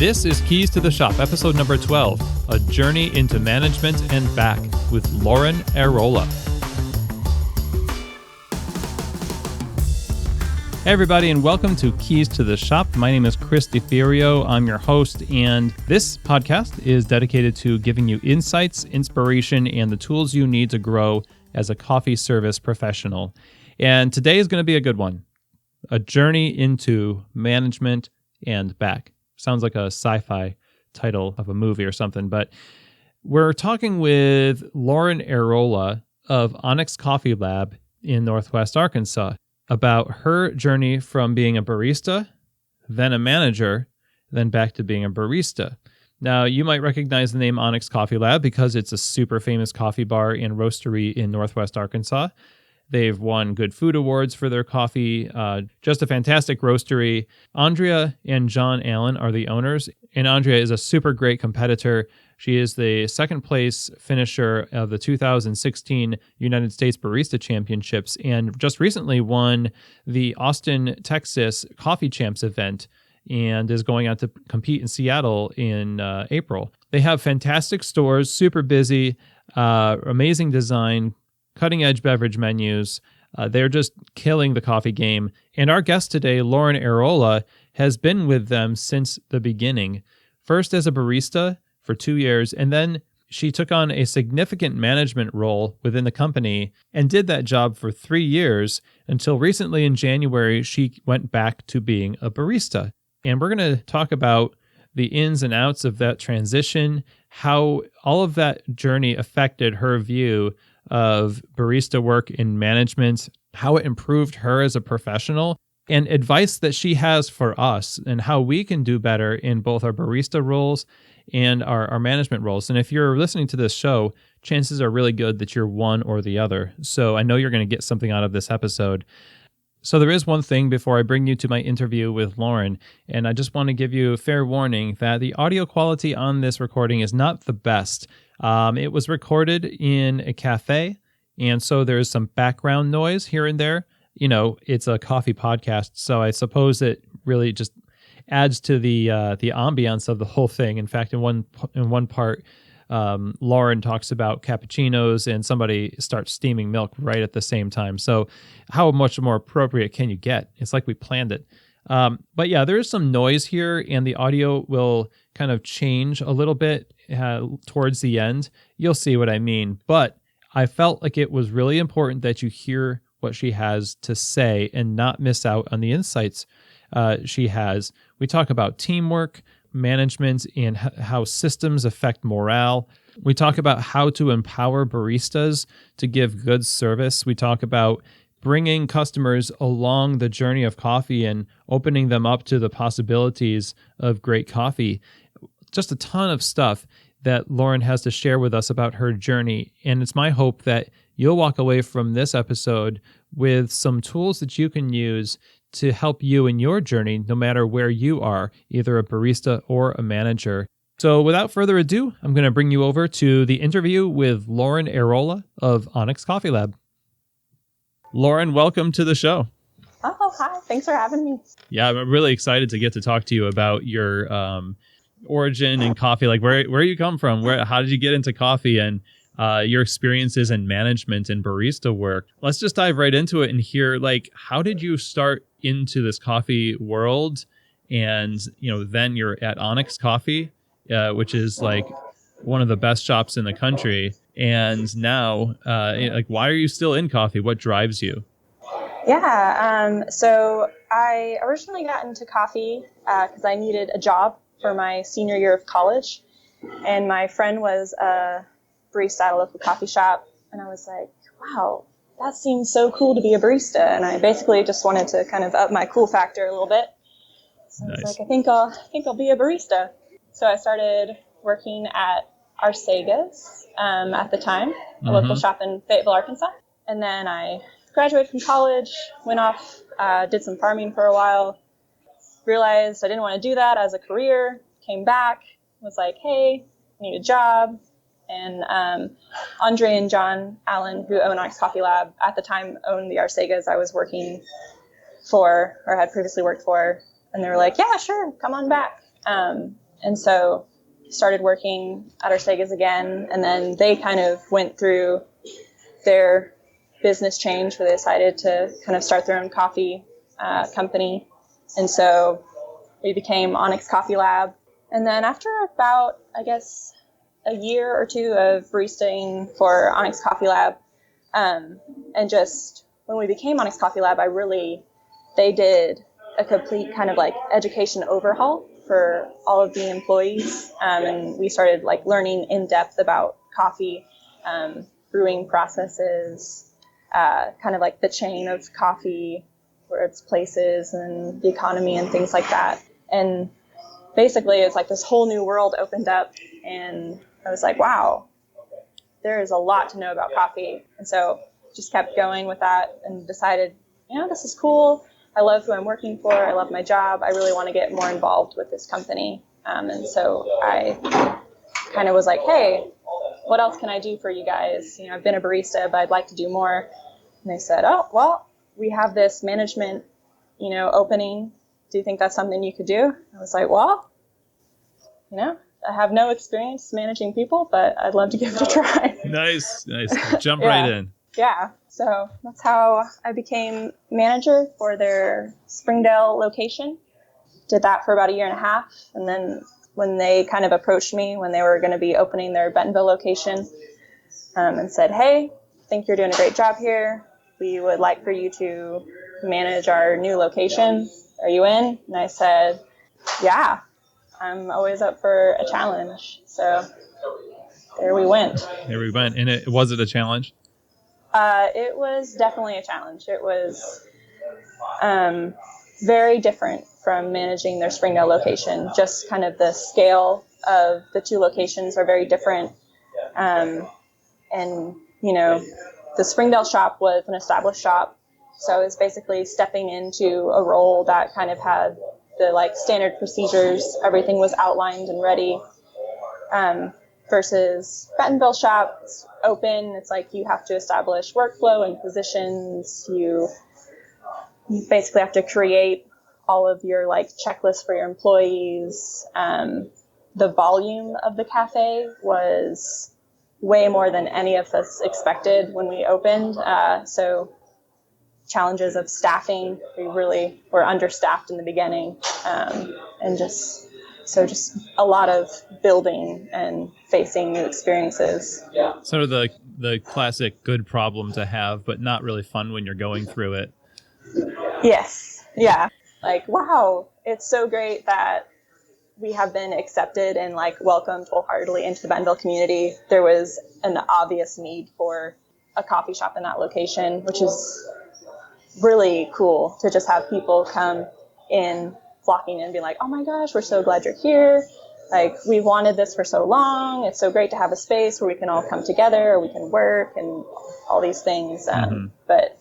This is Keys to the Shop, episode number 12, A Journey into Management and Back with Lauren Airola. Hey everybody, and welcome to Keys to the Shop. My name is Chris DeFiorio. I'm your host, and this podcast is dedicated to giving you insights, inspiration, and the tools you need to grow as a coffee service professional. And today is going to be a good one. A Journey into Management and Back. Sounds like a sci-fi title of a movie or something, but we're talking with Lauren Airola of Onyx Coffee Lab in Northwest Arkansas about her journey from being a barista, then a manager, then back to being a barista. Now, you might recognize the name Onyx Coffee Lab because it's a super famous coffee bar and roastery in Northwest Arkansas. They've won good food awards for their coffee, just a fantastic roastery. Andrea and John Allen are the owners, and Andrea is a super great competitor. She is the second place finisher of the 2016 United States Barista Championships and just recently won the Austin, Texas Coffee Champs event and is going out to compete in Seattle in April. They have fantastic stores, super busy, amazing design, cutting-edge beverage menus. They're just killing the coffee game. And our guest today, Lauren Airola, has been with them since the beginning. First as a barista for 2 years, and then she took on a significant management role within the company and did that job for 3 years until recently in January, she went back to being a barista. And we're going to talk about the ins and outs of that transition, how all of that journey affected her view of barista work in management, how it improved her as a professional, and advice that she has for us and how we can do better in both our barista roles and our management roles. And if you're listening to this show, chances are really good that you're one or the other. So I know you're going to get something out of this episode. So there is one thing before I bring you to my interview with Lauren, and I just want to give you a fair warning that the audio quality on this recording is not the best. It was recorded in a cafe, and so there's some background noise here and there. You know, it's a coffee podcast, so I suppose it really just adds to the ambiance of the whole thing. In fact, in one part, Lauren talks about cappuccinos and somebody starts steaming milk right at the same time. So how much more appropriate can you get? It's like we planned it. But yeah, there is some noise here and the audio will kind of change a little bit towards the end. You'll see what I mean. But I felt like it was really important that you hear what she has to say and not miss out on the insights she has. We talk about teamwork, management, and how systems affect morale. We talk about how to empower baristas to give good service. We talk about bringing customers along the journey of coffee and opening them up to the possibilities of great coffee. Just a ton of stuff that Lauren has to share with us about her journey. And it's my hope that you'll walk away from this episode with some tools that you can use to help you in your journey, no matter where you are, either a barista or a manager. So without further ado, I'm going to bring you over to the interview with Lauren Airola of Onyx Coffee Lab. Lauren, welcome to the show. Oh, hi. Thanks for having me. Yeah, I'm really excited to get to talk to you about your origin in coffee. Like where you come from, how did you get into coffee, and your experiences in management and barista work. Let's just dive right into it and hear, like, how did you start into this coffee world? And, then you're at Onyx Coffee, which is like one of the best shops in the country. And now, why are you still in coffee? What drives you? Yeah. So I originally got into coffee because I needed a job for my senior year of college. And my friend was a barista at a local coffee shop. And I was like, wow, that seems so cool to be a barista. And I basically just wanted to kind of up my cool factor a little bit. So nice. I was like, I think I'll be a barista. So I started working at Arcega's at the time, a local shop in Fayetteville, Arkansas. And then I graduated from college, went off, did some farming for a while, realized I didn't want to do that as a career, came back, was like, hey, I need a job. And Andre and John Allen, who own Onyx Coffee Lab, at the time owned the Arcega's I was working for, or had previously worked for. And they were like, yeah, sure, come on back. And so started working at Orsega's again. And then they kind of went through their business change where they decided to kind of start their own coffee company. And so we became Onyx Coffee Lab. And then after about, I guess, a year or two of baristaing for Onyx Coffee Lab, and just when we became Onyx Coffee Lab, they did a complete kind of like education overhaul for all of the employees. And we started like learning in depth about coffee, brewing processes, kind of like the chain of coffee, where its places and the economy and things like that. And basically it's like this whole new world opened up, and I was like, wow, there is a lot to know about coffee. And so just kept going with that and decided, this is cool. I love who I'm working for. I love my job. I really want to get more involved with this company. And so I kind of was like, hey, what else can I do for you guys? I've been a barista, but I'd like to do more. And they said, oh, well, we have this management, opening. Do you think that's something you could do? I was like, well, I have no experience managing people, but I'd love to give it a try. Nice. Jump right in. Yeah. So that's how I became manager for their Springdale location. Did that for about a year and a half. And then when they kind of approached me when they were going to be opening their Bentonville location, and said, hey, I think you're doing a great job here. We would like for you to manage our new location. Are you in? And I said, yeah, I'm always up for a challenge. So there we went. And was it a challenge? It was definitely a challenge. It was very different from managing their Springdale location. Just kind of the scale of the two locations are very different. And, the Springdale shop was an established shop. So it was basically stepping into a role that kind of had the like standard procedures. Everything was outlined and ready. Versus Bentonville shop, it's open. It's like you have to establish workflow and positions. You basically have to create all of your like checklists for your employees. The volume of the cafe was way more than any of us expected when we opened. So challenges of staffing, we really were understaffed in the beginning, and just a lot of building and facing new experiences. Sort of the classic good problem to have, but not really fun when you're going through it. Yes. Yeah. Like, wow, it's so great that we have been accepted and like welcomed wholeheartedly into the Bentonville community. There was an obvious need for a coffee shop in that location, which is really cool to just have people come in, flocking in and be like, oh my gosh, we're so glad you're here. Like, we wanted this for so long. It's so great to have a space where we can all come together, or we can work and all these things. But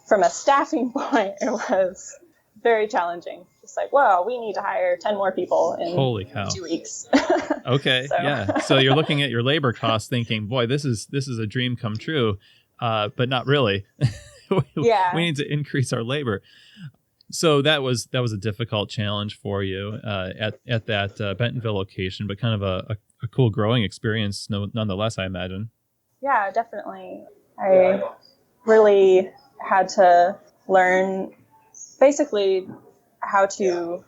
from a staffing point, it was very challenging. Just like, well, we need to hire 10 more people in Holy cow. 2 weeks. Okay. Yeah. So you're looking at your labor costs thinking, boy, this is a dream come true. But not really. Yeah. We need to increase our labor. So that was a difficult challenge for you at that Bentonville location, but kind of a cool growing experience nonetheless, I imagine. Yeah, definitely. I really had to learn basically how to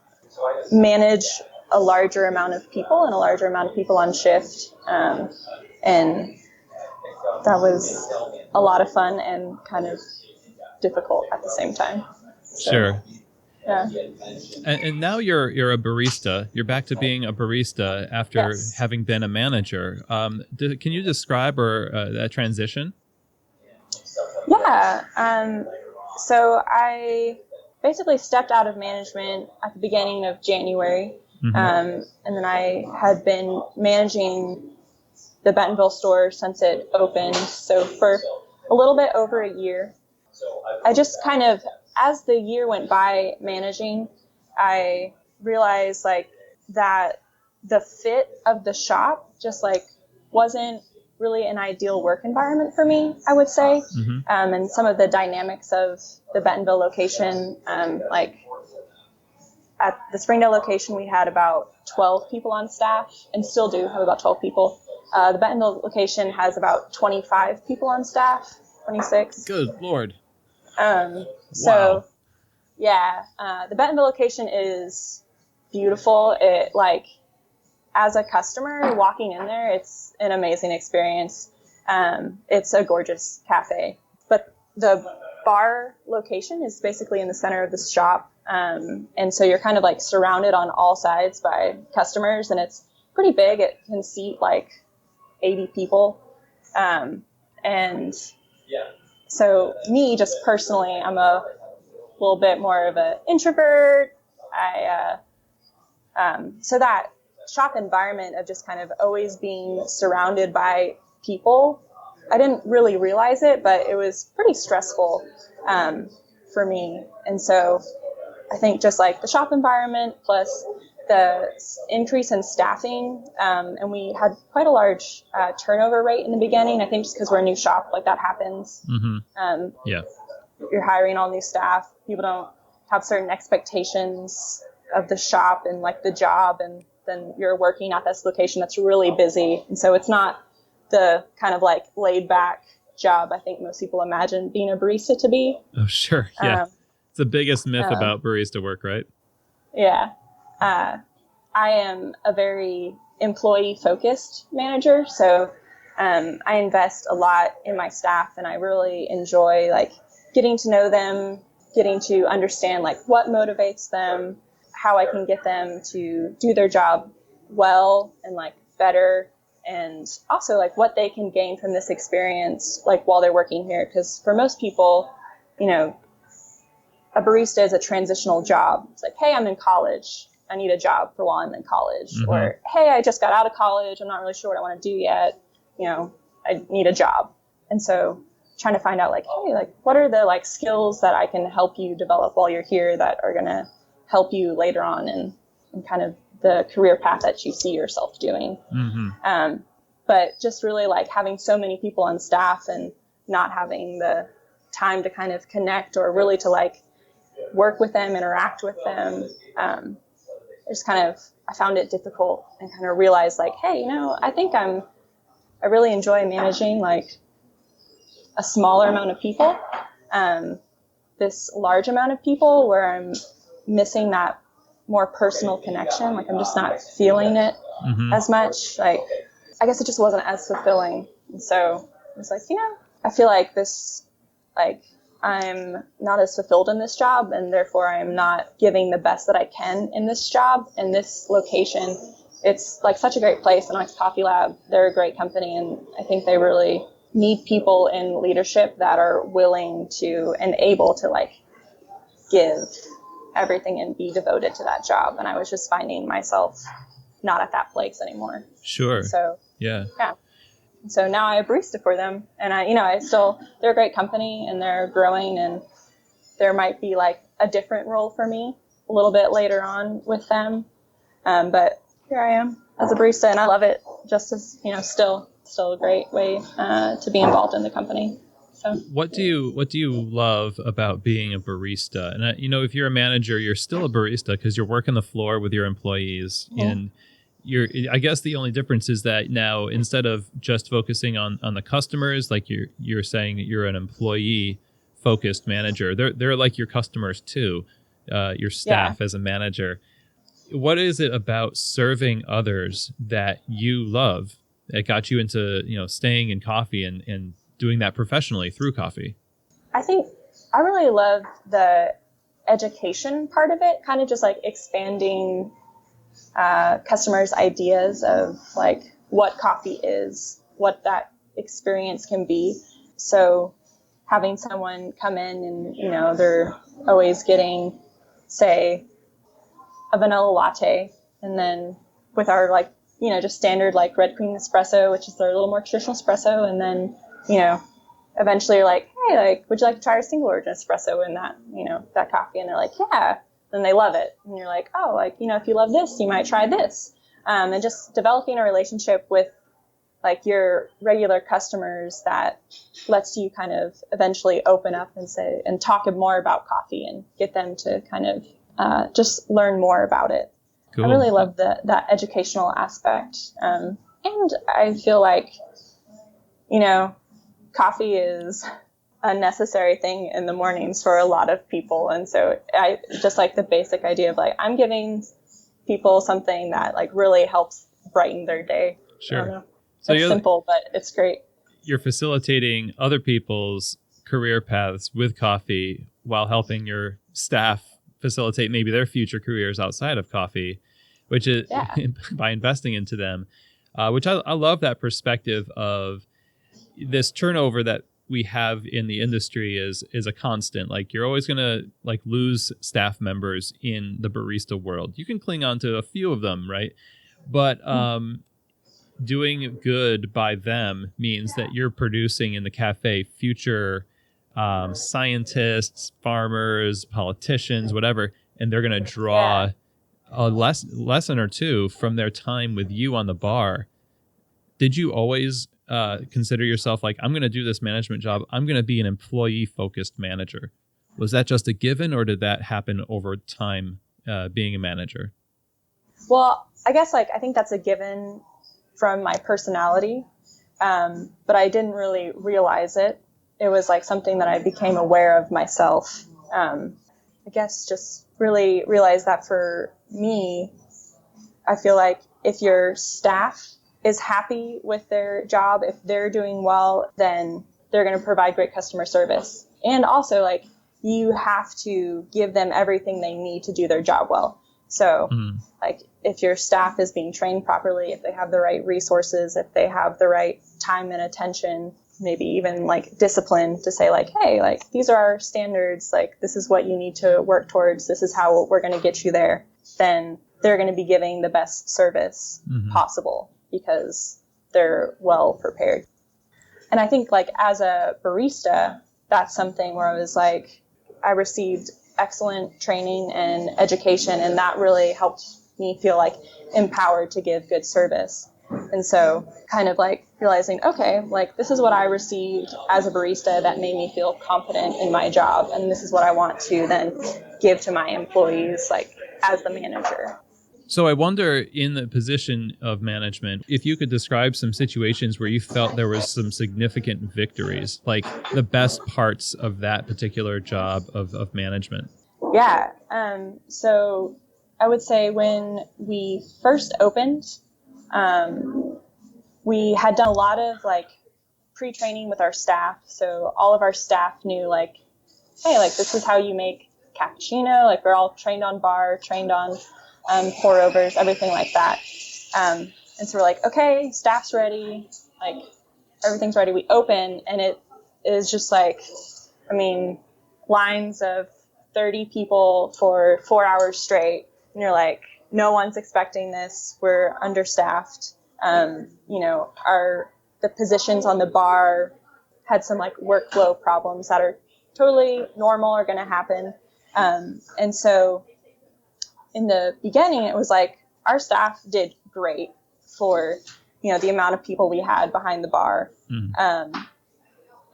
manage a larger amount of people and a larger amount of people on shift. And that was a lot of fun and kind of difficult at the same time. So, sure. Yeah. And now you're a barista. You're back to being a barista after having been a manager. Can you describe that transition? Yeah. So I basically stepped out of management at the beginning of January. And then I had been managing the Bentonville store since it opened. So for a little bit over a year, I just kind of, as the year went by managing, I realized like that the fit of the shop just like wasn't really an ideal work environment for me, I would say. And some of the dynamics of the Bentonville location, like at the Springdale location, we had about 12 people on staff, and still do have about 12 people. The Bentonville location has about 25 people on staff, 26. Good Lord. So, yeah, the Bentonville location is beautiful. It, like, as a customer walking in there, it's an amazing experience. It's a gorgeous cafe, but the bar location is basically in the center of the shop. And so you're kind of like surrounded on all sides by customers, and it's pretty big. It can seat like 80 people. And so me, just personally, I'm a little bit more of an introvert. So that shop environment of just kind of always being surrounded by people, I didn't really realize it, but it was pretty stressful for me. And so I think just like the shop environment plus the increase in staffing, and we had quite a large turnover rate in the beginning. I think just because we're a new shop, like that happens. Mm-hmm. You're hiring all new staff. People don't have certain expectations of the shop and like the job, and then you're working at this location that's really busy. And so it's not the kind of like laid back job I think most people imagine being a barista to be. Oh, sure. Yeah. It's the biggest myth about barista work, right? Yeah. I am a very employee focused manager. So I invest a lot in my staff, and I really enjoy like getting to know them, getting to understand like what motivates them, how I can get them to do their job well and like better, and also like what they can gain from this experience like while they're working here. Because for most people, you know, a barista is a transitional job. It's like, hey, I'm in college. I need a job for while I'm in college. Mm-hmm. Or, hey, I just got out of college. I'm not really sure what I want to do yet. You know, I need a job. And so trying to find out like, hey, like what are the like skills that I can help you develop while you're here that are going to help you later on in kind of the career path that you see yourself doing. Mm-hmm. But just really like having so many people on staff and not having the time to kind of connect or really to like work with them, interact with them. I found it difficult and kind of realized like, hey, you know, I think I really enjoy managing like a smaller amount of people. This large amount of people where I'm missing that more personal connection. Like I'm just not feeling it as much. Like, I guess it just wasn't as fulfilling. And so I was like, you know, I feel like this, like I'm not as fulfilled in this job, and therefore I'm not giving the best that I can in this job. And this location, it's like such a great place. Onyx Coffee Lab, they're a great company, and I think they really need people in leadership that are willing to and able to like give everything and be devoted to that job. And I was just finding myself not at that place anymore. Sure. So yeah. So now I barista for them, and they're a great company and they're growing, and there might be like a different role for me a little bit later on with them. But here I am as a barista, and I love it just as, you know, still a great way to be involved in the company. So what do you love about being a barista? And you know, if you're a manager, you're still a barista because you're working the floor with your employees. Yeah. And I guess the only difference is that now instead of just focusing on the customers, like you're saying that you're an employee focused manager, they're like your customers too, your staff as a manager. What is it about serving others that you love that got you into, you know, staying in coffee and doing that professionally through coffee? I think I really love the education part of it, kind of just like expanding customers' ideas of like what coffee is, what that experience can be. So having someone come in and, you know, they're always getting, say, a vanilla latte, and then with our like, you know, just standard like red cream espresso, which is their little more traditional espresso, and then, you know, eventually you're like, hey, like, would you like to try our single origin espresso in that, you know, that coffee? And they're like, yeah. Then they love it. And you're like, oh, like, you know, if you love this, you might try this. And just developing a relationship with like your regular customers that lets you kind of eventually open up and say, and talk more about coffee and get them to kind of just learn more about it. I really love that educational aspect. And I feel like, coffee is a necessary thing in the mornings for a lot of people. And so I just like the basic idea of like, I'm giving people something that like really helps brighten their day. Sure. I don't know. So it's simple, but it's great. You're facilitating other people's career paths with coffee while helping your staff facilitate maybe their future careers outside of coffee, which is by investing into them, which I love that perspective of this turnover that we have in the industry is a constant. Like you're always going to like lose staff members in the barista world. You can cling on to a few of them, right? But doing good by them means that you're producing in the cafe future scientists, farmers, politicians, whatever, and they're going to draw a lesson or two from their time with you on the bar. Did you always consider yourself like, I'm going to do this management job, I'm going to be an employee-focused manager? Was that just a given, or did that happen over time being a manager? Well, I guess I think that's a given from my personality, but I didn't really realize it. It was like something that I became aware of myself. I guess just really realize that for me, I feel like if your staff is happy with their job, if they're doing well, then they're going to provide great customer service. And also, like, you have to give them everything they need to do their job well. So, like, if your staff is being trained properly, if they have the right resources, if they have the right time and attention, maybe even like discipline to say like, hey, like, these are our standards, like, this is what you need to work towards, this is how we're going to get you there, then they're going to be giving the best service possible because they're well prepared. And I think like as a barista, that's something where I was like, I received excellent training and education, and that really helped me feel like empowered to give good service. And so kind of like realizing, okay, like this is what I received as a barista that made me feel confident in my job, and this is what I want to then give to my employees like as the manager. So I wonder, in the position of management, if you could describe some situations where you felt there was some significant victories, like the best parts of that particular job of management. Yeah. So I would say when we first opened, we had done a lot of like pre-training with our staff. So all of our staff knew like, hey, like this is how you make cappuccino. Like we're all trained on bar, trained on pour overs, everything like that. And so we're like, okay, staff's ready, like everything's ready. We open and it is just like, I mean, lines of 30 people for 4 hours straight. And you're like, no one's expecting this. We're understaffed. The positions on the bar had some like workflow problems that are totally normal, are going to happen. And so in the beginning, it was like our staff did great for, the amount of people we had behind the bar,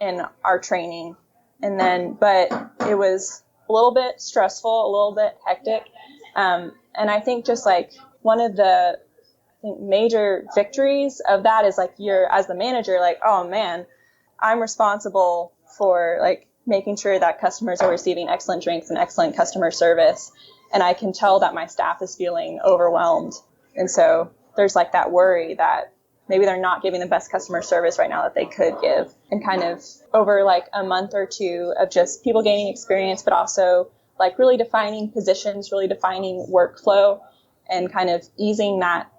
and our training. And then, but it was a little bit stressful, a little bit hectic. And I think just like one of the major victories of that is like you're, as the manager, like, oh man, I'm responsible for like making sure that customers are receiving excellent drinks and excellent customer service. And I can tell that my staff is feeling overwhelmed. And so there's like that worry that maybe they're not giving the best customer service right now that they could give. And kind of over like a month or two of just people gaining experience, but also like really defining positions, really defining workflow, and kind of easing that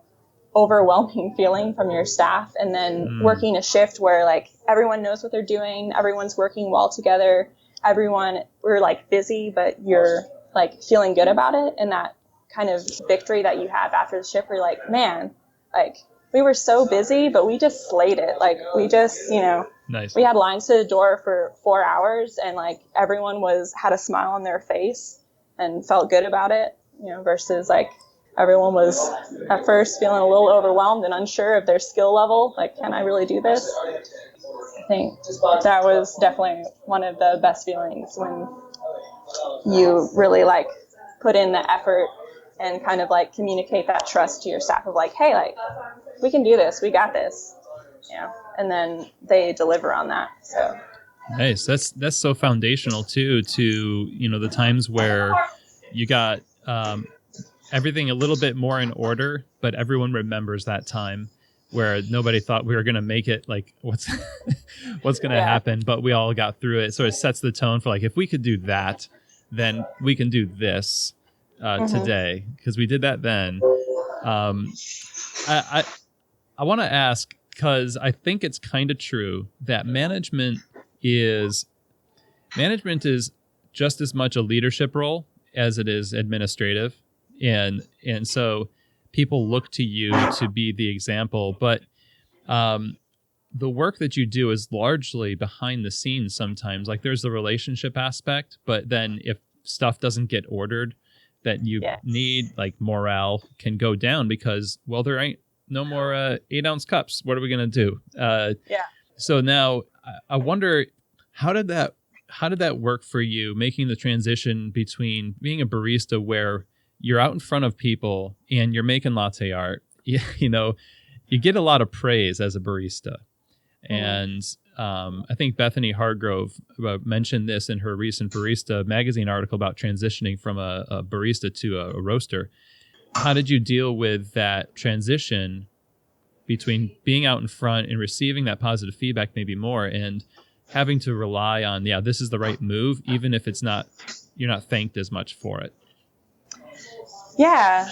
overwhelming feeling from your staff. And then working a shift where like everyone knows what they're doing, everyone's working well together, we're like busy, but you're like feeling good about it. And that kind of victory that you have after the shift, where you're like, man, like we were so busy, but we just slayed it. Like we just, Nice. We had lines to the door for 4 hours, and like everyone had a smile on their face and felt good about it, versus like everyone was at first feeling a little overwhelmed and unsure of their skill level. Like, can I really do this? I think that was definitely one of the best feelings, when you really like put in the effort and kind of like communicate that trust to your staff of like, hey, like we can do this, we got this, and then they deliver on that. So nice. That's so foundational too, to, the times where you got everything a little bit more in order, but everyone remembers that time where nobody thought we were going to make it, like what's going to happen, but we all got through it. So it sets the tone for like, if we could do that, then we can do this today, because we did that then. I want to ask, because I think it's kind of true that management is just as much a leadership role as it is administrative. And so people look to you to be the example, but the work that you do is largely behind the scenes sometimes. Like there's the relationship aspect, but then if stuff doesn't get ordered that you need, like morale can go down because, well, there ain't no more 8-ounce cups. What are we going to do? So now I wonder, how did that work for you, making the transition between being a barista where you're out in front of people and you're making latte art? You get a lot of praise as a barista. And I think Bethany Hargrove mentioned this in her recent Barista Magazine article about transitioning from a barista to a roaster. How did you deal with that transition between being out in front and receiving that positive feedback, maybe more, and having to rely on, this is the right move, even if you're not thanked as much for it? Yeah.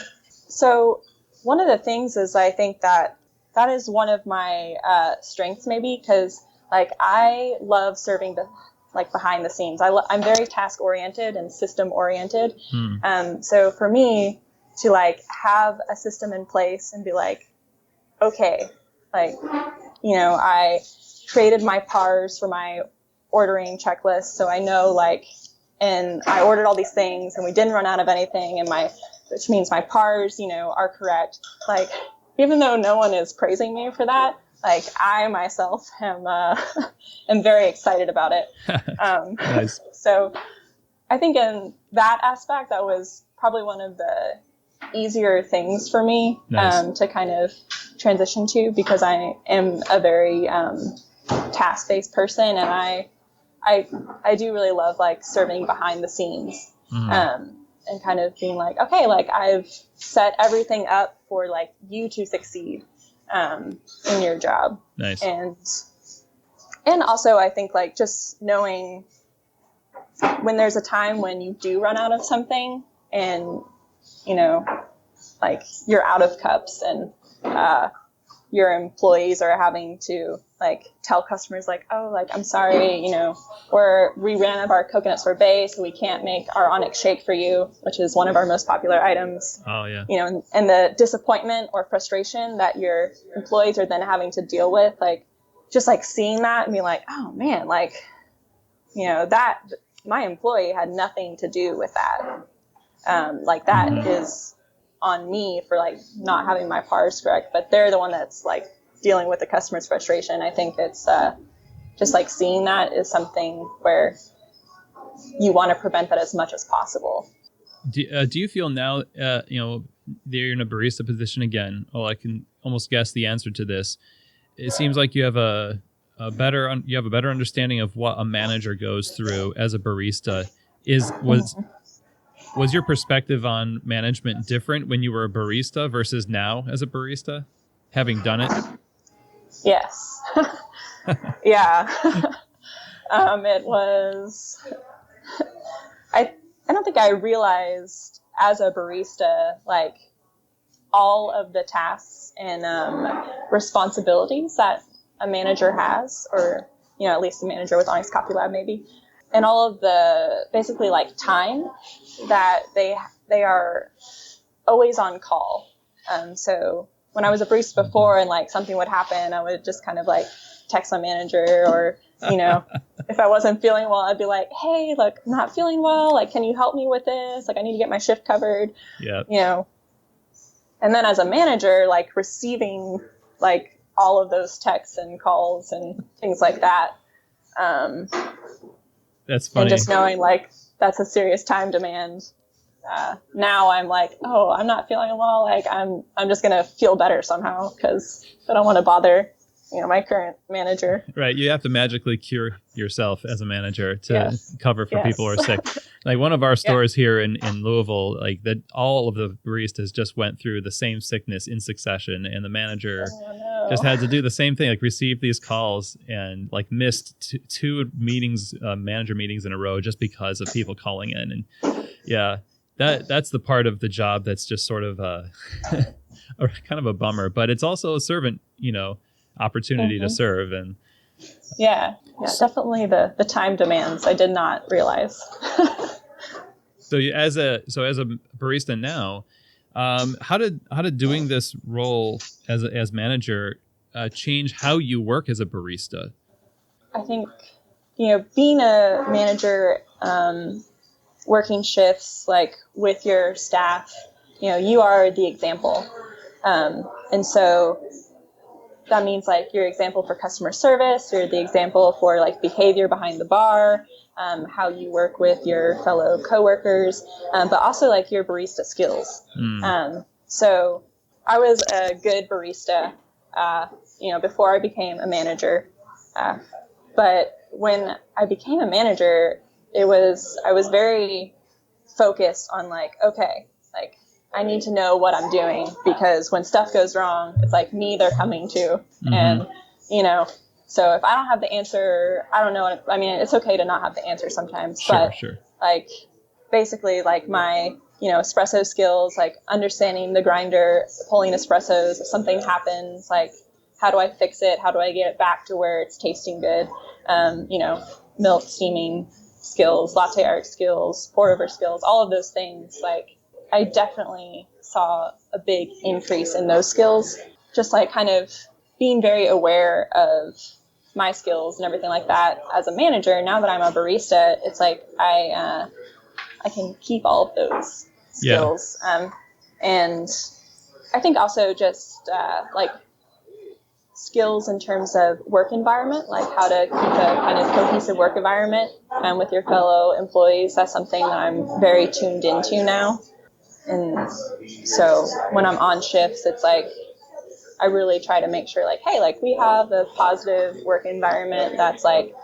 So one of the things is, I think that is one of my strengths, maybe, because like I love serving behind the scenes. I'm very task oriented and system oriented. So for me to like have a system in place and be like, okay, like, I created my PARs for my ordering checklist. So I know and I ordered all these things and we didn't run out of anything, and which means my PARs, are correct. Like, even though no one is praising me for that, like I myself am very excited about it. Nice. So I think in that aspect, that was probably one of the easier things for me. Nice. To kind of transition to, because I am a very task-based person, and I do really love like serving behind the scenes. And kind of being like, okay, like I've set everything up for like you to succeed in your job. Nice. And also I think like just knowing when there's a time when you do run out of something, and like you're out of cups, and your employees are having to like tell customers like, oh, like I'm sorry, we ran out of our coconut sorbet, so we can't make our Onyx shake for you, which is one of our most popular items. Oh yeah. And the disappointment or frustration that your employees are then having to deal with, like just like seeing that and being like, oh man, like that my employee had nothing to do with that. Like that is on me for like not having my PARs correct, but they're the one that's like dealing with the customer's frustration. I think it's just like seeing that is something where you want to prevent that as much as possible. Do you feel now, you're in a barista position again? Oh, I can almost guess the answer to this. It seems like you have a better understanding of what a manager goes through as a barista. Was your perspective on management different when you were a barista versus now as a barista, having done it? Yes. Yeah. It was, I don't think I realized as a barista, like all of the tasks and responsibilities that a manager has, or, at least a manager with Onyx Coffee Lab maybe, and all of the basically like time that they are always on call. So when I was a barista before and like something would happen, I would just kind of like text my manager, or, if I wasn't feeling well, I'd be like, hey, look, I'm not feeling well. Like, can you help me with this? Like, I need to get my shift covered. Yeah. And then as a manager, like receiving like all of those texts and calls and things like that. That's funny. And just knowing like that's a serious time demand. now I'm like, oh, I'm not feeling well. Like I'm just going to feel better somehow because I don't want to bother, my current manager. Right. You have to magically cure yourself as a manager to Yes. cover for people who are sick. Like one of our stores here in Louisville, like that, all of the baristas just went through the same sickness in succession, and the manager just had to do the same thing, like receive these calls and like missed two meetings, manager meetings in a row just because of people calling in. And that's the part of the job that's just sort of kind of a bummer, but it's also a servant, opportunity to serve. And definitely the time demands I did not realize. So as a barista now, how did doing this role as manager change how you work as a barista? I think being a manager, working shifts like with your staff, you are the example, and so that means like you're example for customer service, you're the example for like behavior behind the bar, how you work with your fellow coworkers, but also like your barista skills. So I was a good barista, before I became a manager. But when I became a manager, I was very focused on like, okay, like I need to know what I'm doing, because when stuff goes wrong, it's like me they're coming to. And, so if I don't have the answer, I don't know. I mean, it's okay to not have the answer sometimes, but like basically like my, espresso skills, like understanding the grinder, pulling espressos, if something happens, like how do I fix it? How do I get it back to where it's tasting good? Milk steaming skills, latte art skills, pour over skills, all of those things. Like I definitely saw a big increase in those skills, just like kind of being very aware of my skills and everything like that as a manager. Now that I'm a barista, it's like I can keep all of those skills. And I think also just like skills in terms of work environment, like how to keep a kind of cohesive work environment with your fellow employees. That's something that I'm very tuned into now. And so when I'm on shifts, it's like I really try to make sure like, hey, like we have a positive work environment that's like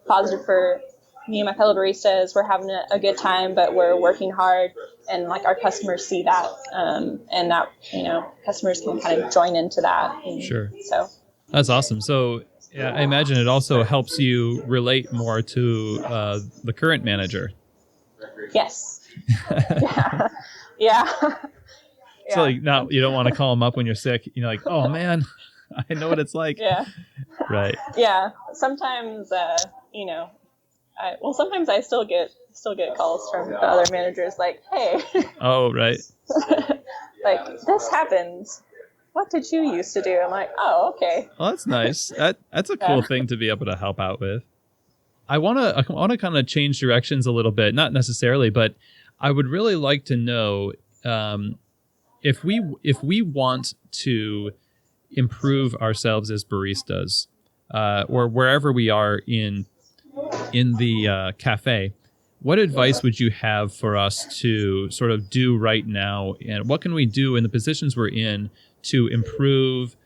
positive for me and my fellow baristas. We're having a good time, but we're working hard, and like our customers see that, and that, customers can kind of join into that. Sure. So that's awesome. So I imagine it also helps you relate more to the current manager. Yes. Yeah. So like now you don't want to call them up when you're sick. You're like, oh man, I know what it's like. Yeah. Right. Yeah. Sometimes, sometimes I still get calls from the other managers like, hey. Oh, right. Like this happens. What did you used to do? I'm like, oh, okay. Well, that's nice. That's a cool thing to be able to help out with. I want to kind of change directions a little bit, not necessarily, but I would really like to know if we want to improve ourselves as baristas, or wherever we are in the cafe, what advice would you have for us to sort of do right now, and what can we do in the positions we're in to improve,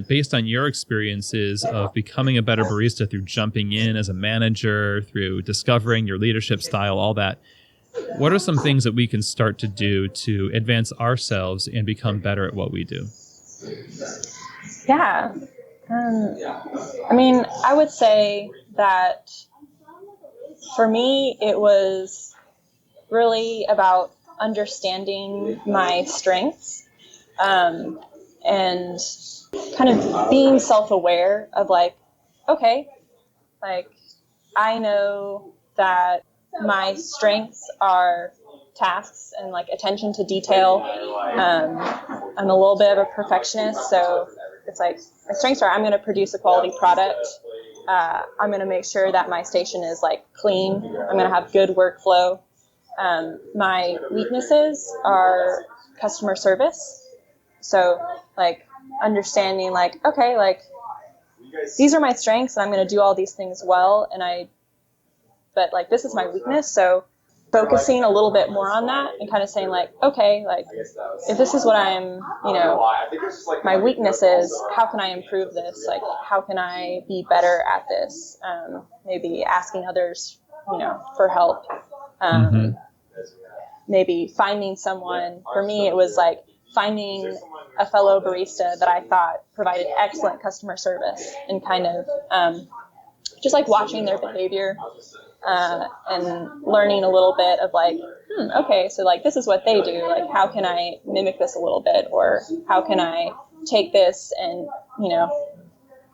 based on your experiences of becoming a better barista through jumping in as a manager, through discovering your leadership style, all that? What are some things that we can start to do to advance ourselves and become better at what we do? Yeah. I mean, I would say that for me, it was really about understanding my strengths, and kind of being self-aware of like, okay, like I know that my strengths are tasks and like attention to detail. I'm a little bit of a perfectionist, so it's like my strengths are I'm going to produce a quality product. I'm going to make sure that my station is like clean. I'm going to have good workflow. My weaknesses are customer service. So like understanding like, okay, like these are my strengths and I'm going to do all these things well. But like, this is my weakness. So focusing a little bit more on that and kind of saying like, okay, like if this is what I'm, my weakness is, how can I improve this? Like, how can I be better at this? Maybe asking others, for help. Maybe finding someone. For me, it was like finding a fellow barista that I thought provided excellent customer service and kind of just like watching their behavior and learning a little bit of like, okay, so like this is what they do. Like, how can I mimic this a little bit? Or how can I take this and,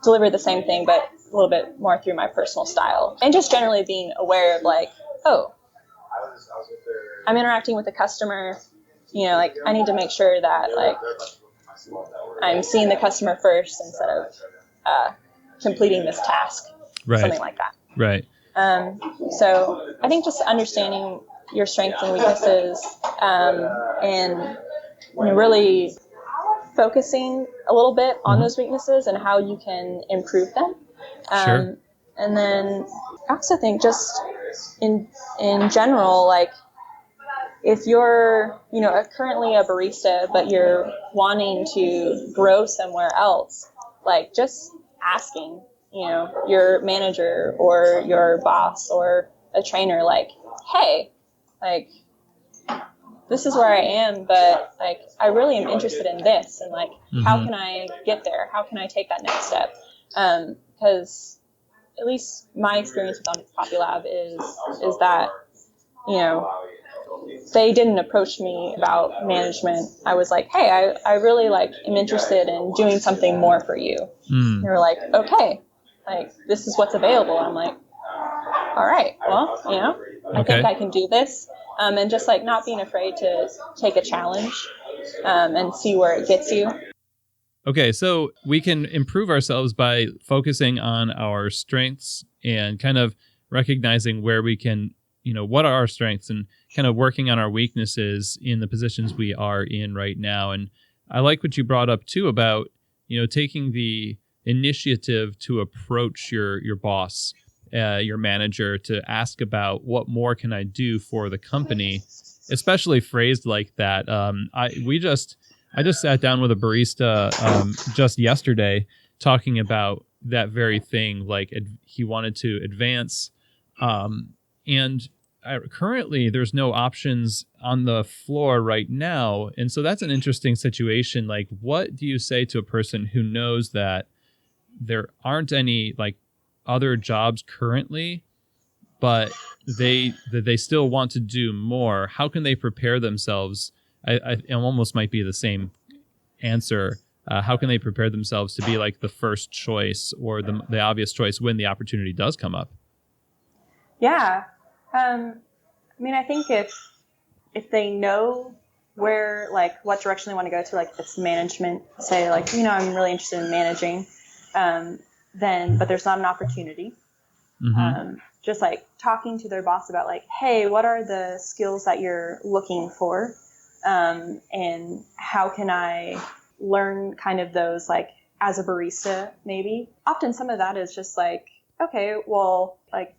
deliver the same thing, but a little bit more through my personal style? And just generally being aware of like, oh, I'm interacting with a customer, like I need to make sure that like I'm seeing the customer first instead of completing this task, right. Something like that. Right. So I think just understanding your strengths and weaknesses and really focusing a little bit on those weaknesses and how you can improve them. Sure. And then I also think just in general, like if you're, currently a barista, but you're wanting to grow somewhere else, like just asking, your manager or your boss or a trainer, like, hey, like, this is where I am, but like, I really am interested in this. And like, how can I get there? How can I take that next step? Because at least my experience with Onyx Coffee Lab is that, they didn't approach me about management. I was like, hey, I really like am interested in doing something more for you. They were like, okay, like this is what's available. I'm like, all right, well, I think I can do this. And just like not being afraid to take a challenge and see where it gets you. Okay, so we can improve ourselves by focusing on our strengths and kind of recognizing where we can, what are our strengths and kind of working on our weaknesses in the positions we are in right now. And I like what you brought up too about, taking the initiative to approach your boss, your manager, to ask about what more can I do for the company, especially phrased like that. I just sat down with a barista just yesterday talking about that very thing. Like he wanted to advance, and currently there's no options on the floor right now. And so that's an interesting situation. Like, what do you say to a person who knows that there aren't any like other jobs currently, but they still want to do more? How can they prepare themselves? It almost might be the same answer. How can they prepare themselves to be like the first choice or the obvious choice when the opportunity does come up? Yeah. I think if they know where, like, what direction they want to go to, like, if it's management, say, like, I'm really interested in managing, then, but there's not an opportunity. Just like talking to their boss about like, hey, what are the skills that you're looking for? And how can I learn kind of those, like, as a barista, maybe? Often some of that is just like, okay, well, like,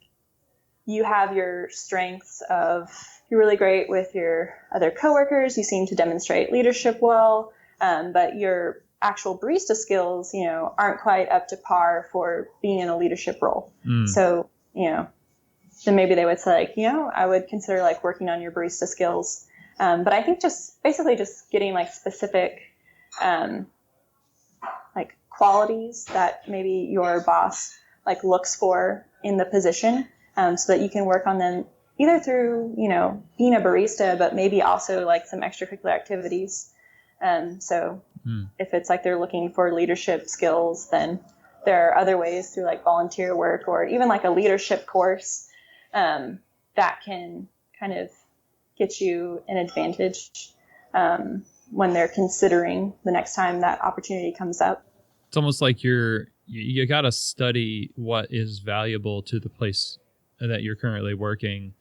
you have your strengths of you're really great with your other coworkers. You seem to demonstrate leadership well, but your actual barista skills, aren't quite up to par for being in a leadership role. So, then maybe they would say, like, I would consider like working on your barista skills. But I think just basically just getting like specific, like qualities that maybe your boss like looks for in the position. So that you can work on them either through, being a barista, but maybe also like some extracurricular activities. So if it's like they're looking for leadership skills, then there are other ways through like volunteer work or even like a leadership course that can kind of get you an advantage when they're considering the next time that opportunity comes up. It's almost like you got to study what is valuable to the place that you're currently working,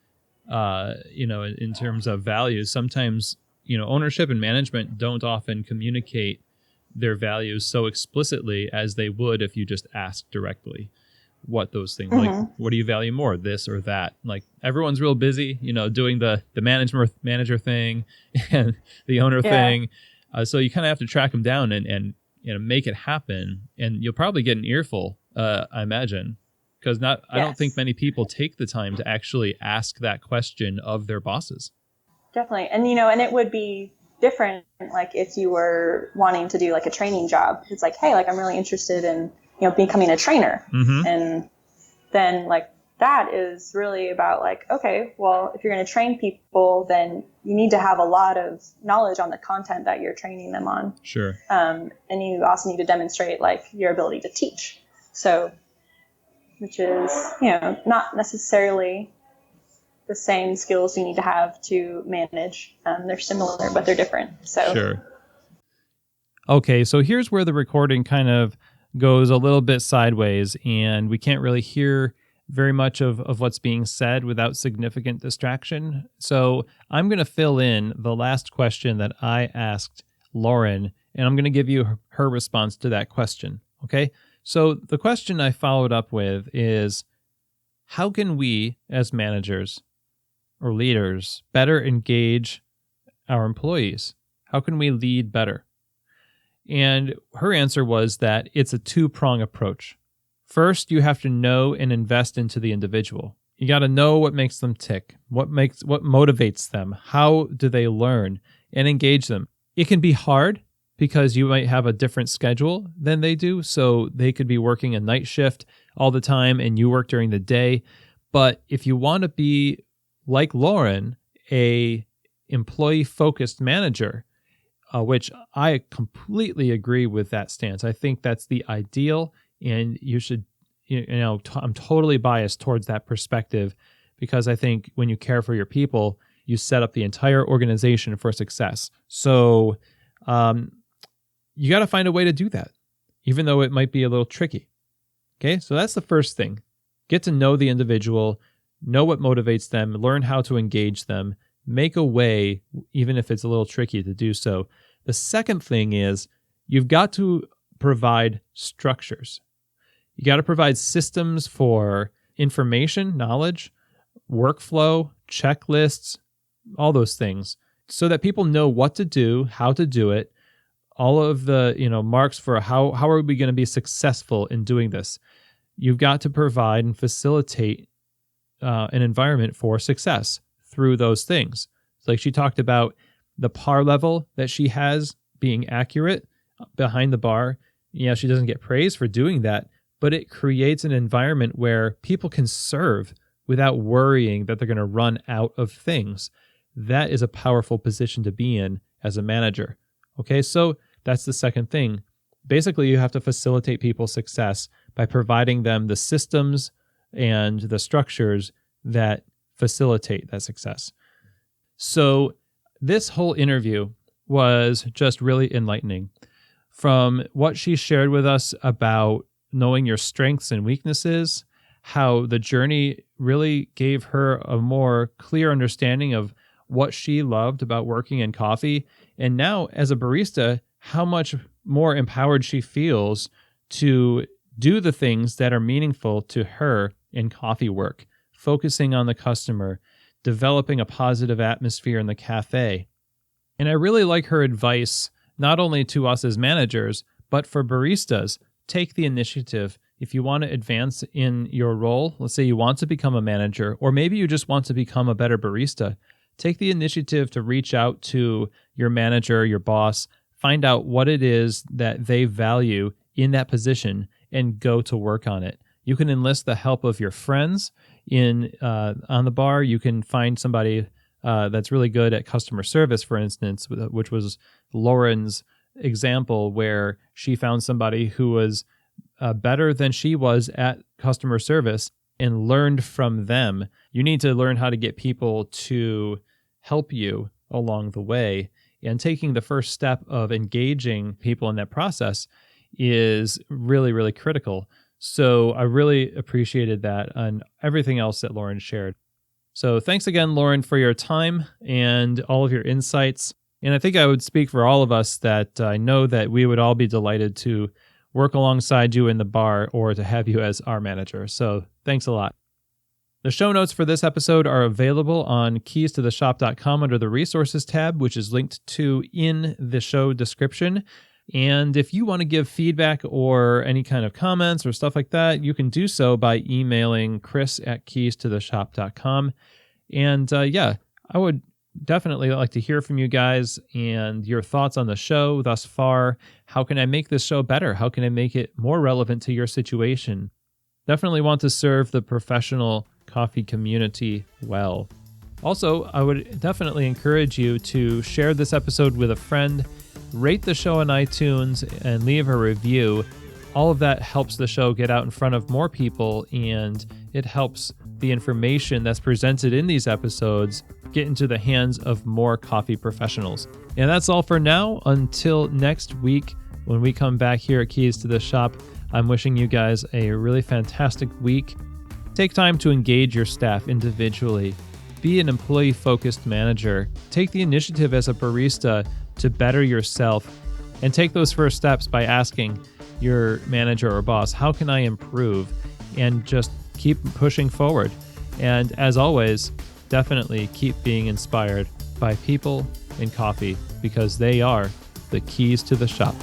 in terms of values. Sometimes, ownership and management don't often communicate their values so explicitly as they would if you just asked directly. what those things, like, Mm-hmm. what do you value more, this or that? Like, everyone's real busy, doing the manager thing and the owner Yeah. thing. So you kind of have to track them down and make it happen. And you'll probably get an earful, I imagine, because I don't think Yes. many people take the time to actually ask that question of their bosses. Definitely. And, and it would be different, like, if you were wanting to do, like, a training job. It's like, hey, like, I'm really interested in, becoming a trainer. Mm-hmm. And then, like, that is really about, like, okay, well, if you're going to train people, then you need to have a lot of knowledge on the content that you're training them on. Sure. And you also need to demonstrate, like, your ability to teach. So, which is, not necessarily the same skills you need to have to manage. They're similar, but they're different. So Sure. Okay, so here's where the recording kind of goes a little bit sideways, and we can't really hear very much of what's being said without significant distraction. So I'm going to fill in the last question that I asked Lauren, and I'm going to give you her response to that question. Okay, so the question I followed up with is, how can we as managers or leaders better engage our employees? How can we lead better? And her answer was that it's a two-prong approach. First, you have to know and invest into the individual. You got to know what makes them tick, what motivates them, how do they learn, and engage them. It can be hard because you might have a different schedule than they do, so they could be working a night shift all the time and you work during the day. But if you want to be, like Lauren, a employee-focused manager, which I completely agree with that stance. I think that's the ideal, and you should, I'm totally biased towards that perspective, because I think when you care for your people, you set up the entire organization for success. So you got to find a way to do that, even though it might be a little tricky. Okay, so that's the first thing. Get to know the individual, know what motivates them, learn how to engage them, make a way, even if it's a little tricky to do so. The second thing is you've got to provide structures. You got to provide systems for information, knowledge, workflow, checklists, all those things, so that people know what to do, how to do it, all of the marks for how are we going to be successful in doing this. You've got to provide and facilitate an environment for success through those things. So, like she talked about the par level that she has being accurate behind the bar. Yeah, she doesn't get praise for doing that, but it creates an environment where people can serve without worrying that they're going to run out of things. That is a powerful position to be in as a manager. Okay, so that's the second thing. Basically, you have to facilitate people's success by providing them the systems and the structures that facilitate that success. So this whole interview was just really enlightening. From what she shared with us about knowing your strengths and weaknesses, how the journey really gave her a more clear understanding of what she loved about working in coffee, and now as a barista, how much more empowered she feels to do the things that are meaningful to her in coffee work, focusing on the customer, developing a positive atmosphere in the cafe. And I really like her advice, not only to us as managers, but for baristas. Take the initiative. If you want to advance in your role, let's say you want to become a manager, or maybe you just want to become a better barista, take the initiative to reach out to your manager, your boss, find out what it is that they value in that position, and go to work on it. You can enlist the help of your friends on the bar. You can find somebody that's really good at customer service, for instance, which was Lauren's example, where she found somebody who was better than she was at customer service and learned from them. You need to learn how to get people to help you along the way. And taking the first step of engaging people in that process is really, really critical. So I really appreciated that and everything else that Lauren shared. So thanks again, Lauren, for your time and all of your insights. And I think I would speak for all of us that I know that we would all be delighted to work alongside you in the bar or to have you as our manager. So thanks a lot. The show notes for this episode are available on keystotheshop.com under the resources tab, which is linked to in the show description. And if you want to give feedback or any kind of comments or stuff like that, you can do so by emailing chris@keystotheshop.com. And I would definitely like to hear from you guys and your thoughts on the show thus far. How can I make this show better? How can I make it more relevant to your situation? Definitely want to serve the professional coffee community well. Also, I would definitely encourage you to share this episode with a friend, rate the show on iTunes, and leave a review. All of that helps the show get out in front of more people, and it helps the information that's presented in these episodes get into the hands of more coffee professionals. And that's all for now. Until next week, when we come back here at Keys to the Shop, I'm wishing you guys a really fantastic week. Take time to engage your staff individually. Be an employee-focused manager. Take the initiative as a barista to better yourself, and take those first steps by asking your manager or boss, how can I improve? And just keep pushing forward. And as always, definitely keep being inspired by people and coffee, because they are the keys to the shop.